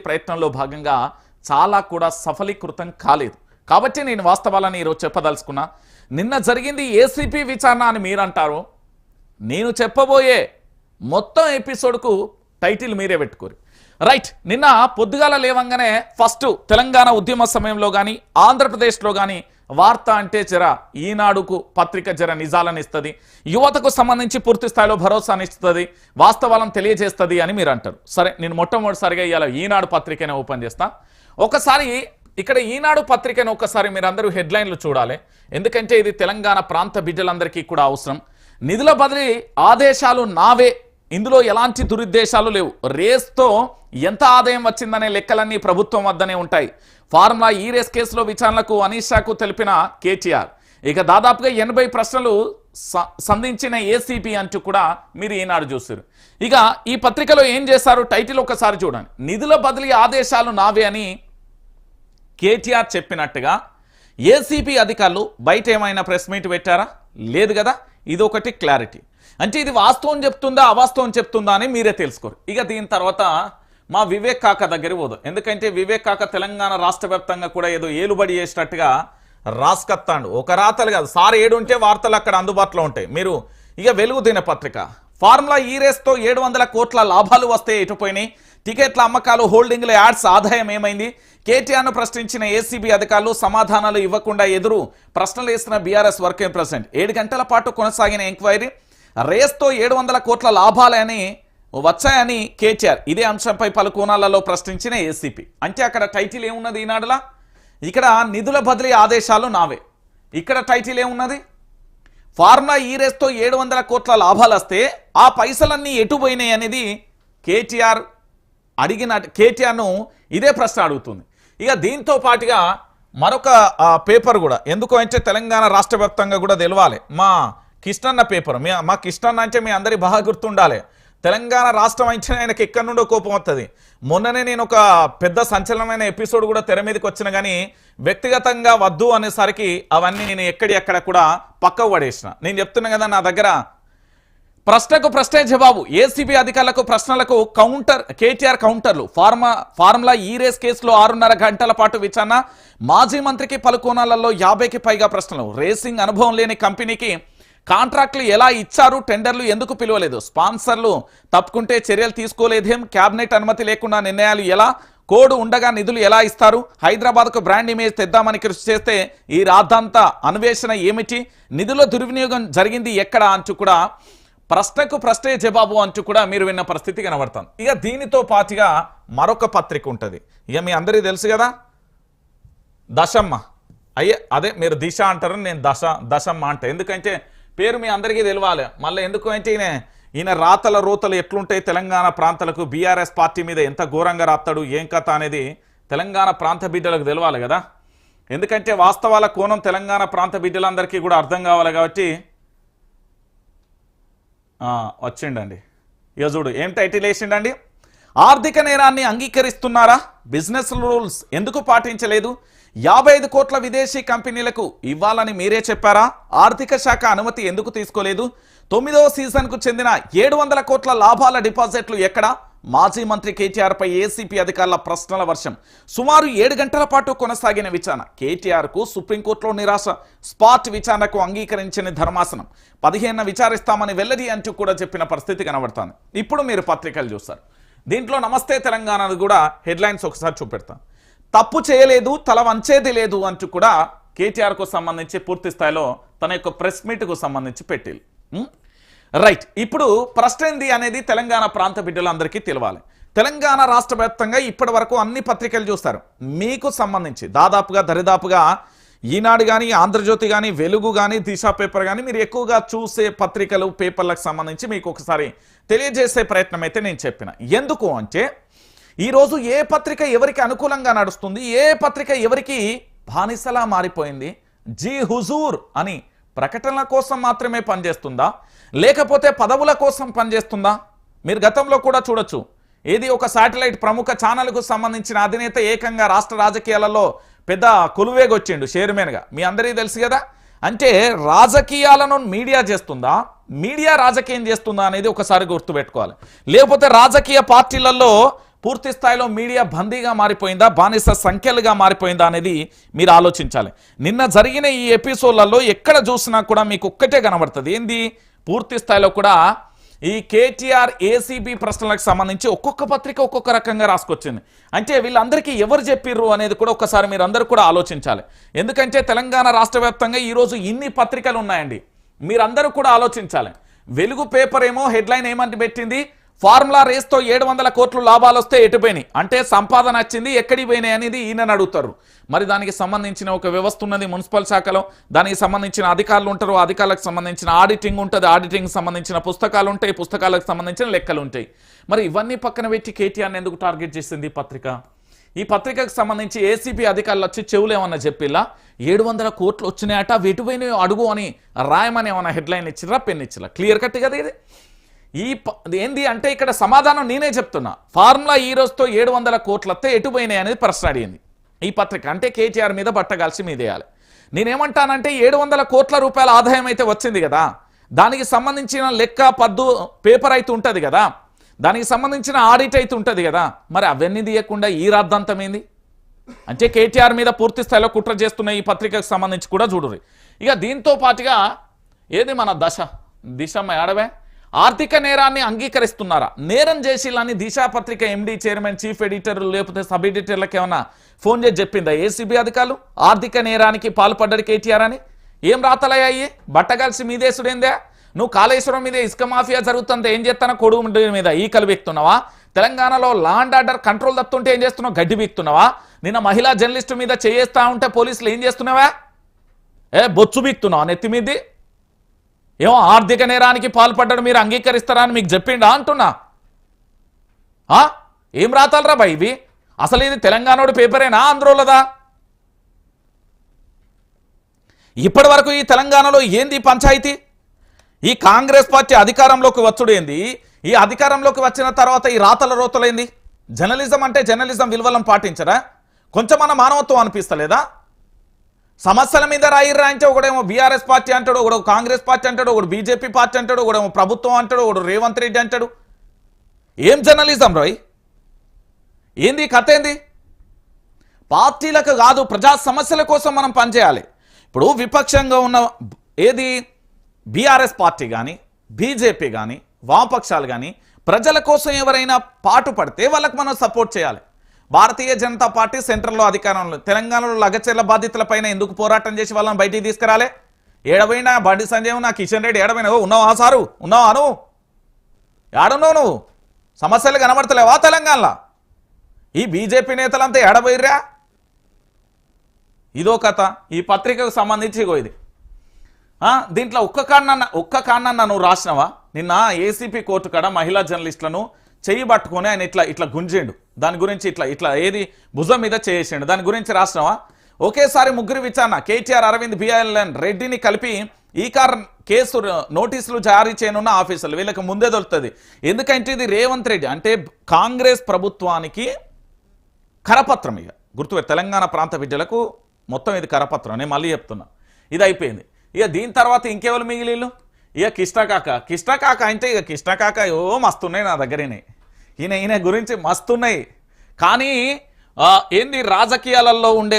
ప్రయత్నంలో భాగంగా చాలా కూడా సఫలీకృతం కాలేదు. కాబట్టి నేను వాస్తవాలను ఈరోజు చెప్పదలుచుకున్నా. నిన్న జరిగింది ఏసీపీ విచారణ అని మీరంటారు. నేను చెప్పబోయే మొత్తం ఎపిసోడ్కు టైటిల్ మీరే పెట్టుకోరు. రైట్, నిన్న పొద్దుగాల లేవంగానే ఫస్ట్ తెలంగాణ ఉద్యమ సమయంలో కానీ ఆంధ్రప్రదేశ్లో కానీ వార్త అంటే జర ఈనాడుకు పత్రిక జర నిజాలను ఇస్తుంది, యువతకు సంబంధించి పూర్తి స్థాయిలో భరోసాని ఇస్తుంది, వాస్తవాలను తెలియజేస్తుంది అని మీరు అంటారు. సరే, నేను మొట్టమొదటిసారిగా ఇవాళ ఈనాడు పత్రికనే ఓపెన్ చేస్తా. ఒకసారి ఇక్కడ ఈనాడు పత్రికను ఒకసారి మీరందరూ హెడ్లైన్లు చూడాలి. ఎందుకంటే ఇది తెలంగాణ ప్రాంత బిడ్డలందరికీ కూడా అవసరం. నిధుల బదిలీ ఆదేశాలు నావే, ఇందులో ఎలాంటి దురుద్దేశాలు లేవు, రేస్తో ఎంత ఆదాయం వచ్చిందనే లెక్కలన్నీ ప్రభుత్వం వద్దనే ఉంటాయి. ఫార్ములా ఈ రేస్ కేసులో విచారణకు అనీషాకు తెలిపిన కేటీఆర్. ఇక దాదాపుగా 80 ప్రశ్నలు సంధించిన ఏసీపీ అంటూ కూడా మీరు ఈనాడు చూస్తారు. ఇక ఈ పత్రికలో ఏం చేశారు, టైటిల్ ఒకసారి చూడండి. నిధుల బదిలీ ఆదేశాలు నావే అని కేటీఆర్ చెప్పినట్టుగా ఏసీపీ అధికారులు బయట ఏమైనా ప్రెస్ మీట్ పెట్టారా? లేదు కదా. ఇది ఒకటి క్లారిటీ. అంటే ఇది వాస్తవం చెప్తుందా అవాస్తవం చెప్తుందా అని మీరే తెలుసుకోరు. ఇక దీని తర్వాత మా వివేక్ కాక దగ్గరికి పోదు. ఎందుకంటే వివేక్ కాక తెలంగాణ రాష్ట్ర వ్యాప్తంగా కూడా ఏదో ఏలుబడి చేసినట్టుగా రాసుకత్తాండు. ఒక రాతలు కాదు, సార్ ఏడుంటే వార్తలు అక్కడ అందుబాటులో ఉంటాయి. మీరు ఇక వెలుగు దినపత్రిక, ఫార్ములా ఈ రేస్తో 700 కోట్ల లాభాలు వస్తే ఎటుపోయినాయి, టికెట్ల అమ్మకాలు, హోల్డింగ్ల యాడ్స్ ఆదాయం ఏమైంది, కేటీఆర్ను ప్రశ్నించిన ఏసీబీ అధికారులు సమాధానాలు ఇవ్వకుండా ఎదురు ప్రశ్నలు వేసిన బీఆర్ఎస్ వర్కింగ్ ప్రెసిడెంట్. 7 గంటల పాటు కొనసాగిన ఎంక్వైరీ, రేస్తో 700 కోట్ల లాభాలని వచ్చాయని కేటీఆర్. ఇదే అంశంపై పలు కోణాలలో ప్రశ్నించిన ఏసీపీ. అంటే అక్కడ టైటిల్ ఏమున్నది ఈనాడులా? ఇక్కడ నిధుల బదిలీ ఆదేశాలు నావే. ఇక్కడ టైటిల్ ఏమున్నది? ఫార్ములా ఈ రేస్తో 700 కోట్ల లాభాలు వస్తే ఆ పైసలన్నీ ఎటు పోయినాయి అనేది కేటీఆర్ కేటీఆర్ను ఇదే ప్రశ్న అడుగుతుంది. ఇక దీంతో పాటుగా మరొక పేపర్ కూడా, ఎందుకు అంటే తెలంగాణ రాష్ట్ర వ్యాప్తంగా కూడా తెలవాలి. మా కిష్టన్న పేపర్, మా కిష్టన్న అంటే మీ అందరి బాగా గుర్తుండాలి. తెలంగాణ రాష్ట్రం అంటే ఆయనకి ఎక్కడి నుండో కోపం వస్తుంది. మొన్ననే నేను ఒక పెద్ద సంచలనమైన ఎపిసోడ్ కూడా తెర మీదకి వచ్చిన, కానీ వ్యక్తిగతంగా వద్దు అనేసరికి అవన్నీ నేను ఎక్కడ కూడా పక్కకు పడేసిన. నేను చెప్తున్నా కదా, నా దగ్గర ప్రశ్నకు ప్రశ్నే జవాబు, ఏసీబీ అధికారులకు ప్రశ్నలకు కౌంటర్, కేటీఆర్ కౌంటర్లు. ఫార్ములా ఈ రేస్ కేసులో 6.5 గంటల పాటు విచారణ, మాజీ మంత్రికి పలు కోణాలలో 50కి పైగా ప్రశ్నలు. రేసింగ్ అనుభవం లేని కంపెనీకి కాంట్రాక్టులు ఎలా ఇచ్చారు, టెండర్లు ఎందుకు పిలవలేదు, స్పాన్సర్లు తప్పుకుంటే చర్యలు తీసుకోలేదేం, క్యాబినెట్ అనుమతి లేకుండా నిర్ణయాలు ఎలా, కోడ్ ఉండగా నిధులు ఎలా ఇస్తారు, హైదరాబాద్కు బ్రాండ్ ఇమేజ్ తెద్దామని కృషి చేస్తే ఈ రాద్ధాంతా అన్వేషణ ఏమిటి, నిధుల దుర్వినియోగం జరిగింది ఎక్కడ అంటూ కూడా ప్రశ్నకు ప్రశ్నే జవాబు అంటూ కూడా మీరు విన్న పరిస్థితి కనబడుతుంది. ఇక దీనితో పాటుగా మరొక పత్రిక ఉంటుంది. ఇక మీ అందరికీ తెలుసు కదా, దశమ్మ. అదే మీరు దిశ అంటారు, నేను దశమ్మ అంటే. ఎందుకంటే పేరు మీ అందరికీ తెలియాలి. మళ్ళీ ఎందుకు అంటే ఈయన రాతల రోతలు ఎట్లుంటాయి తెలంగాణ ప్రాంతాలకు, బీఆర్ఎస్ పార్టీ మీద ఎంత ఘోరంగా రాస్తాడు, ఏం కథ అనేది తెలంగాణ ప్రాంత బిడ్డలకు తెలియాలి కదా. ఎందుకంటే వాస్తవాల కోణం తెలంగాణ ప్రాంత బిడ్డలందరికీ కూడా అర్థం కావాలి. కాబట్టి వచ్చిండండి. ఇక చూడు ఏం టైటిల్ వేసిండండి, ఆర్థిక నేరాన్ని అంగీకరిస్తున్నారా, బిజినెస్ రూల్స్ ఎందుకు పాటించలేదు, 55 కోట్ల విదేశీ కంపెనీలకు ఇవ్వాలని మీరే చెప్పారా, ఆర్థిక శాఖ అనుమతి ఎందుకు తీసుకోలేదు, 9వ సీజన్కు చెందిన 700 కోట్ల లాభాల డిపాజిట్లు ఎక్కడ, మాజీ మంత్రి కేటీఆర్ పై ఏసీపీ అధికారుల ప్రశ్నల వర్షం. సుమారు 7 గంటల పాటు కొనసాగిన విచారణ, కేటీఆర్ కు సుప్రీంకోర్టులో నిరాశ, స్పాట్ విచారణకు అంగీకరించిన ధర్మాసనం, 15న విచారిస్తామని వెల్లడి అంటూ కూడా చెప్పిన పరిస్థితి కనబడుతుంది. ఇప్పుడు మీరు పత్రికలు చూస్తారు. దీంట్లో నమస్తే తెలంగాణను కూడా హెడ్లైన్స్ ఒకసారి చూపెడతాను. తప్పు చేయలేదు, తల వంచేది లేదు అంటూ కూడా కేటీఆర్కు సంబంధించి పూర్తి స్థాయిలో తన యొక్క ప్రెస్ మీట్కు సంబంధించి పెట్టిల్లు. రైట్, ఇప్పుడు ప్రశ్న ఏంది అనేది తెలంగాణ ప్రాంత బిడ్డలందరికీ తెలియాలి. తెలంగాణ రాష్ట్ర వ్యాప్తంగా ఇప్పటి వరకు అన్ని పత్రికలు చూస్తారు. మీకు సంబంధించి దరిదాపుగా ఈనాడు కానీ, ఆంధ్రజ్యోతి కానీ, వెలుగు కానీ, దిశ పేపర్ కానీ, మీరు ఎక్కువగా చూసే పత్రికలు పేపర్లకు సంబంధించి మీకు ఒకసారి తెలియజేసే ప్రయత్నం అయితే నేను చెప్పిన. ఎందుకు అంటే ఈరోజు ఏ పత్రిక ఎవరికి అనుకూలంగా నడుస్తుంది, ఏ పత్రిక ఎవరికి బానిసలా మారిపోయింది, జీ హుజూర్ అని ప్రకటనల కోసం మాత్రమే పనిచేస్తుందా, లేకపోతే పదవుల కోసం పనిచేస్తుందా? మీరు గతంలో కూడా చూడొచ్చు. ఏది ఒక శాటిలైట్ ప్రముఖ ఛానల్కు సంబంధించిన అధినేత ఏకంగా రాష్ట్ర రాజకీయాలలో పెద్ద కొలువేగొచ్చిండు చైర్మన్గా, మీ అందరికీ తెలుసు కదా. అంటే రాజకీయాలను మీడియా చేస్తుందా, మీడియా రాజకీయం చేస్తుందా అనేది ఒకసారి గుర్తుపెట్టుకోవాలి. లేకపోతే రాజకీయ పార్టీలలో పూర్తి స్థాయిలో మీడియా బందీగా మారిపోయిందా, బానిస సంఖ్యలుగా మారిపోయిందా అనేది మీరు ఆలోచించాలి. నిన్న జరిగిన ఈ ఎపిసోడ్లలో ఎక్కడ చూసినా కూడా మీకు ఒక్కటే కనబడుతుంది. ఏంది, పూర్తి స్థాయిలో కూడా ఈ కేటీఆర్ ఏసీబీ ప్రశ్నలకు సంబంధించి ఒక్కొక్క పత్రిక ఒక్కొక్క రకంగా రాసుకొచ్చింది. అంటే వీళ్ళందరికీ ఎవరు చెప్పిర్రు అనేది కూడా ఒకసారి మీరు అందరూ కూడా ఆలోచించాలి. ఎందుకంటే తెలంగాణ రాష్ట్ర వ్యాప్తంగా ఈరోజు ఇన్ని పత్రికలు ఉన్నాయండి. మీరందరూ కూడా ఆలోచించాలి. వెలుగు పేపర్ ఏమో హెడ్లైన్ ఏమంటే పెట్టింది, ఫార్ములా రేస్తో 700 కోట్లు లాభాలు వస్తే ఎటుపోయినాయి, అంటే సంపాదన వచ్చింది ఎక్కడికి పోయినాయి అనేది ఈయనని అడుగుతారు. మరి దానికి సంబంధించిన ఒక వ్యవస్థ ఉన్నది మున్సిపల్ శాఖలో, దానికి సంబంధించిన అధికారులు ఉంటారు, అధికారులకు సంబంధించిన ఆడిటింగ్ ఉంటుంది, ఆడిటింగ్ సంబంధించిన పుస్తకాలు ఉంటాయి, పుస్తకాలకు సంబంధించిన లెక్కలు ఉంటాయి. మరి ఇవన్నీ పక్కన పెట్టి కేటీఆర్ని ఎందుకు టార్గెట్ చేసింది ఈ పత్రిక? ఈ పత్రికకు సంబంధించి ఏసీపీ అధికారులు వచ్చి చెవులు ఏమన్నా చెప్పిల్లా, 700 కోట్లు వచ్చినాయట వెటుపోయినాయో అడుగు అని రాయమని ఏమన్నా హెడ్లైన్ ఇచ్చిరా, పెన్ ఇచ్చిరా? క్లియర్ కట్ కదా ఇది. ఏంది అంటే ఇక్కడ సమాధానం నేనే చెప్తున్నా. ఫార్ములా ఈ రోజుతో 700 కోట్లు వస్తే ఎటుపోయినాయి అనేది ప్రశ్న అడిగింది ఈ పత్రిక. అంటే కేటీఆర్ మీద బట్టగాల్సి మీదేయాలి. నేనేమంటానంటే 700 కోట్ల రూపాయల ఆదాయం అయితే వచ్చింది కదా, దానికి సంబంధించిన లెక్క పద్దు పేపర్ అయితే ఉంటుంది కదా, దానికి సంబంధించిన ఆడిట్ అయితే ఉంటుంది కదా, మరి అవన్నీ తీయకుండా ఈ రాద్ధాంతమైంది అంటే కేటీఆర్ మీద పూర్తి స్థాయిలో కుట్ర చేస్తున్న ఈ పత్రికకు సంబంధించి కూడా చూడుర్రి. ఇక దీంతో పాటుగా ఏది మన దిశ ఏడవే ఆర్థిక నేరాన్ని అంగీకరిస్తున్నారా, నేరం చేసిలని దిశ పత్రిక ఎండీ, చైర్మన్, చీఫ్ ఎడిటర్లు లేకపోతే సబ్ ఎడిటర్లకు ఏమన్నా ఫోన్ చేసి చెప్పిందా ఏసీబీ అధికారులు ఆర్థిక నేరానికి పాల్పడ్డాడు కేటీఆర్ అని? ఏం రాతలయ్యాయి, బట్టగలిసి మీదేసుడేందే? నువ్వు కాళేశ్వరం మీద ఇసుక మాఫియా జరుగుతుంటే ఏం చేస్తానో కొడుకు మీద ఈకలు బీక్తున్నావా? తెలంగాణలో లా అండ్ ఆర్డర్ కంట్రోల్ తప్పుతుంటే ఏం చేస్తున్నావు, గడ్డి బీక్తున్నావా? నిన్న మహిళా జర్నలిస్టు మీద చేయేస్తా ఉంటే పోలీసులు ఏం చేస్తున్నావా, బొచ్చు బీక్తున్నావా నెత్తి మీది? ఏమో ఆర్థిక నేరానికి పాల్పడ్డాడు మీరు అంగీకరిస్తారా అని మీకు చెప్పిండా అంటున్నా? ఏం రాతాలరా బా ఇవి? అసలు ఇది తెలంగాణోడి పేపరేనా ఆంధ్రోలదా? ఇప్పటి వరకు ఈ తెలంగాణలో ఏంది పంచాయతీ? ఈ కాంగ్రెస్ పార్టీ అధికారంలోకి వచ్చుడు ఏంది? ఈ అధికారంలోకి వచ్చిన తర్వాత ఈ రాతల రోతలేంది? జర్నలిజం అంటే జర్నలిజం విలువలను పాటించరా? కొంచెమన్నా మానవత్వం అనిపిస్తలేదా? సమస్యల మీద రాయిర్రాయించే ఒకడేమో బీఆర్ఎస్ పార్టీ అంటాడు, ఒకడు కాంగ్రెస్ పార్టీ అంటాడు, ఒకడు బీజేపీ పార్టీ అంటాడు, ఒకడేమో ప్రభుత్వం అంటాడు, ఒకడు రేవంత్ రెడ్డి అంటాడు. ఏం జర్నలిజం రాయ్? ఏంది కథ? ఏంది? పార్టీలకు కాదు, ప్రజా సమస్యల కోసం మనం పనిచేయాలి. ఇప్పుడు విపక్షంగా ఉన్న ఏది బీఆర్ఎస్ పార్టీ కానీ, బీజేపీ కానీ, వామపక్షాలు కానీ ప్రజల కోసం ఎవరైనా పాటు పడితే వాళ్ళకి మనం సపోర్ట్ చేయాలి. భారతీయ జనతా పార్టీ సెంట్రల్లో అధికారంలో, తెలంగాణలో లగచర్ల బాధితులపైన ఎందుకు పోరాటం చేసి వాళ్ళని బయటికి తీసుకురాలే? ఏడబోయినా బండి సంజయ్ నా కిషన్ రెడ్డి ఏడబోయినా? ఉన్నావా సారు? ఉన్నావా నువ్వు? ఏడున్నావు నువ్వు? సమస్యలు కనబడతలేవా తెలంగాణలో? ఈ బీజేపీ నేతలంతా ఏడబోయిర్రా? ఇదో కథ. ఈ పత్రికకు సంబంధించి ఇది దీంట్లో ఒక్క కారణన్న నువ్వు రాసినవా? నిన్న ఏసీపీ కోర్టు కాడ మహిళా జర్నలిస్టులను చెయ్యి పట్టుకొని ఆయన ఇట్లా గుంజిండు, దాని గురించి ఇట్లా ఏది భుజం మీద చేసిండు, దాని గురించి రాసినవా? ఒకేసారి ముగ్గురు విచారణ, కేటీఆర్, అరవింద్, బిఎల్ఎన్ రెడ్డిని కలిపి ఈ కేసు నోటీసులు జారీ చేయనున్న ఆఫీసర్లు వీళ్ళకి ముందే దొరుకుతుంది. ఎందుకంటే ఇది రేవంత్ రెడ్డి అంటే కాంగ్రెస్ ప్రభుత్వానికి కరపత్రం. ఇక గుర్తుపెట్టి తెలంగాణ ప్రాంత బిడ్డలకు మొత్తం ఇది కరపత్రం. నేను మళ్ళీ చెప్తున్నా, ఇది అయిపోయింది. ఇక దీని తర్వాత ఇంకెవరు మిగిలిళ్ళు? ఇక కిష్టాకాక అంటే ఇక కిష్టాకాక మస్తున్నాయి నా దగ్గరనే, ఈయన గురించి మస్తున్నాయి. కానీ ఏంది రాజకీయాలలో ఉండే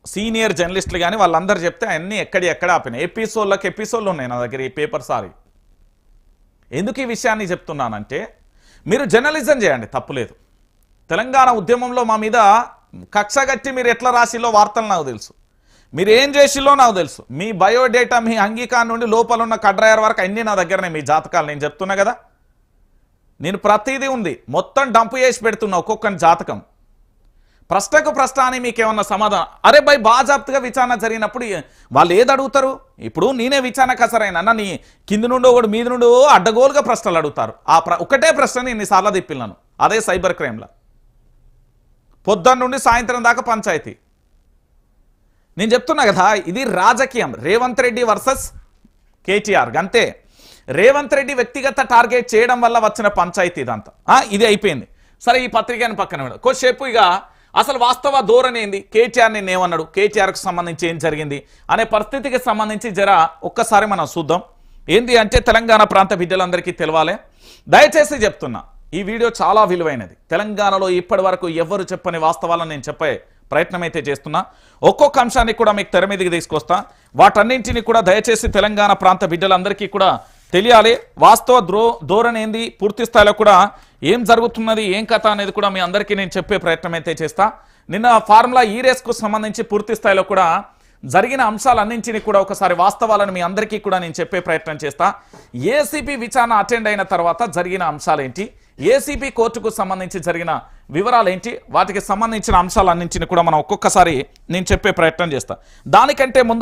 సీనియర్ జర్నలిస్టులు కానీ వాళ్ళందరూ చెప్తే అన్నీ ఎక్కడ ఆపినాయి. ఎపిసోడ్లు ఉన్నాయి నా దగ్గర ఈ పేపర్. సారీ, ఎందుకు ఈ విషయాన్ని చెప్తున్నానంటే మీరు జర్నలిజం చేయండి, తప్పులేదు. తెలంగాణ ఉద్యమంలో మా మీద కక్షగట్టి మీరు ఎట్లా రాసిలో వార్తలు నాకు తెలుసు, మీరు ఏం చేసిలో నాకు తెలుసు. మీ బయోడేటా, మీ అంగీకారం నుండి లోపల ఉన్న కడ్రాయర్ వరకు అన్నీ నా దగ్గరనే. మీ జాతకాలు నేను చెప్తున్నా కదా, నేను ప్రతిదీ ఉంది, మొత్తం డంపు చేసి పెడుతున్నా ఒక్కొక్కని జాతకం. ప్రశ్నకు ప్రశ్న అని మీకేమన్నా సమాధానం? అరే బై బాజాప్తుగా విచారణ జరిగినప్పుడు వాళ్ళు ఏది అడుగుతారు? ఇప్పుడు నేనే విచారణ కసరైనా నీ కింది నుండి ఒకటి మీద నుండి అడ్డగోలుగా ప్రశ్నలు అడుగుతారు. ఒకటే ప్రశ్న ఎన్నిసార్లు తిప్పిన్నాను, అదే సైబర్ క్రైమ్లో. పొద్దున్న నుండి సాయంత్రం దాకా పంచాయతీ. నేను చెప్తున్నా కదా, ఇది రాజకీయం. రేవంత్ రెడ్డి వర్సెస్ కేటీఆర్ అంతే. రేవంత్ రెడ్డి వ్యక్తిగత టార్గెట్ చేయడం వల్ల వచ్చిన పంచాయతీ ఇదంతా. ఇది అయిపోయింది. సరే, ఈ పత్రికని పక్కన కొద్దిసేపు ఇక అసలు వాస్తవ ధోరణి ఏంది, కేటీఆర్ నేను ఏమన్నాడు, కేటీఆర్కి సంబంధించి ఏం జరిగింది అనే పరిస్థితికి సంబంధించి ఒక్కసారి మనం చూద్దాం. ఏంది అంటే తెలంగాణ ప్రాంత బిడ్డలందరికీ తెలవాలి. దయచేసి చెప్తున్నా, ఈ వీడియో చాలా విలువైనది. తెలంగాణలో ఇప్పటి వరకు ఎవ్వరు చెప్పని వాస్తవాలను నేను చెప్పే ప్రయత్నం అయితే చేస్తున్నా. ఒక్కొక్క అంశాన్ని కూడా మీకు తెర మీదకి తీసుకొస్తా. వాటన్నింటినీ కూడా దయచేసి తెలంగాణ ప్రాంత బిడ్డలందరికీ కూడా తెలియాలి. వాస్తవ ధోరణి ఏంది, పూర్తి స్థాయిలో కూడా ఏం జరుగుతున్నది, ఏం కథ అనేది కూడా మీ అందరికీ నేను చెప్పే ప్రయత్నం అయితే చేస్తా. నిన్న ఫార్ములా ఈ రేస్కు సంబంధించి పూర్తి స్థాయిలో కూడా జరిగిన అంశాలన్నింటినీ కూడా ఒకసారి వాస్తవాలను మీ అందరికీ కూడా నేను చెప్పే ప్రయత్నం చేస్తా. ఏసీపీ విచారణ అటెండ్ అయిన తర్వాత జరిగిన అంశాలేంటి, ఏసీపీ కోర్టుకు సంబంధించి జరిగిన వివరాలేంటి, వాటికి సంబంధించిన అంశాలన్నింటినీ కూడా మనం ఒక్కొక్కసారి నేను చెప్పే ప్రయత్నం చేస్తా. దానికంటే ముందు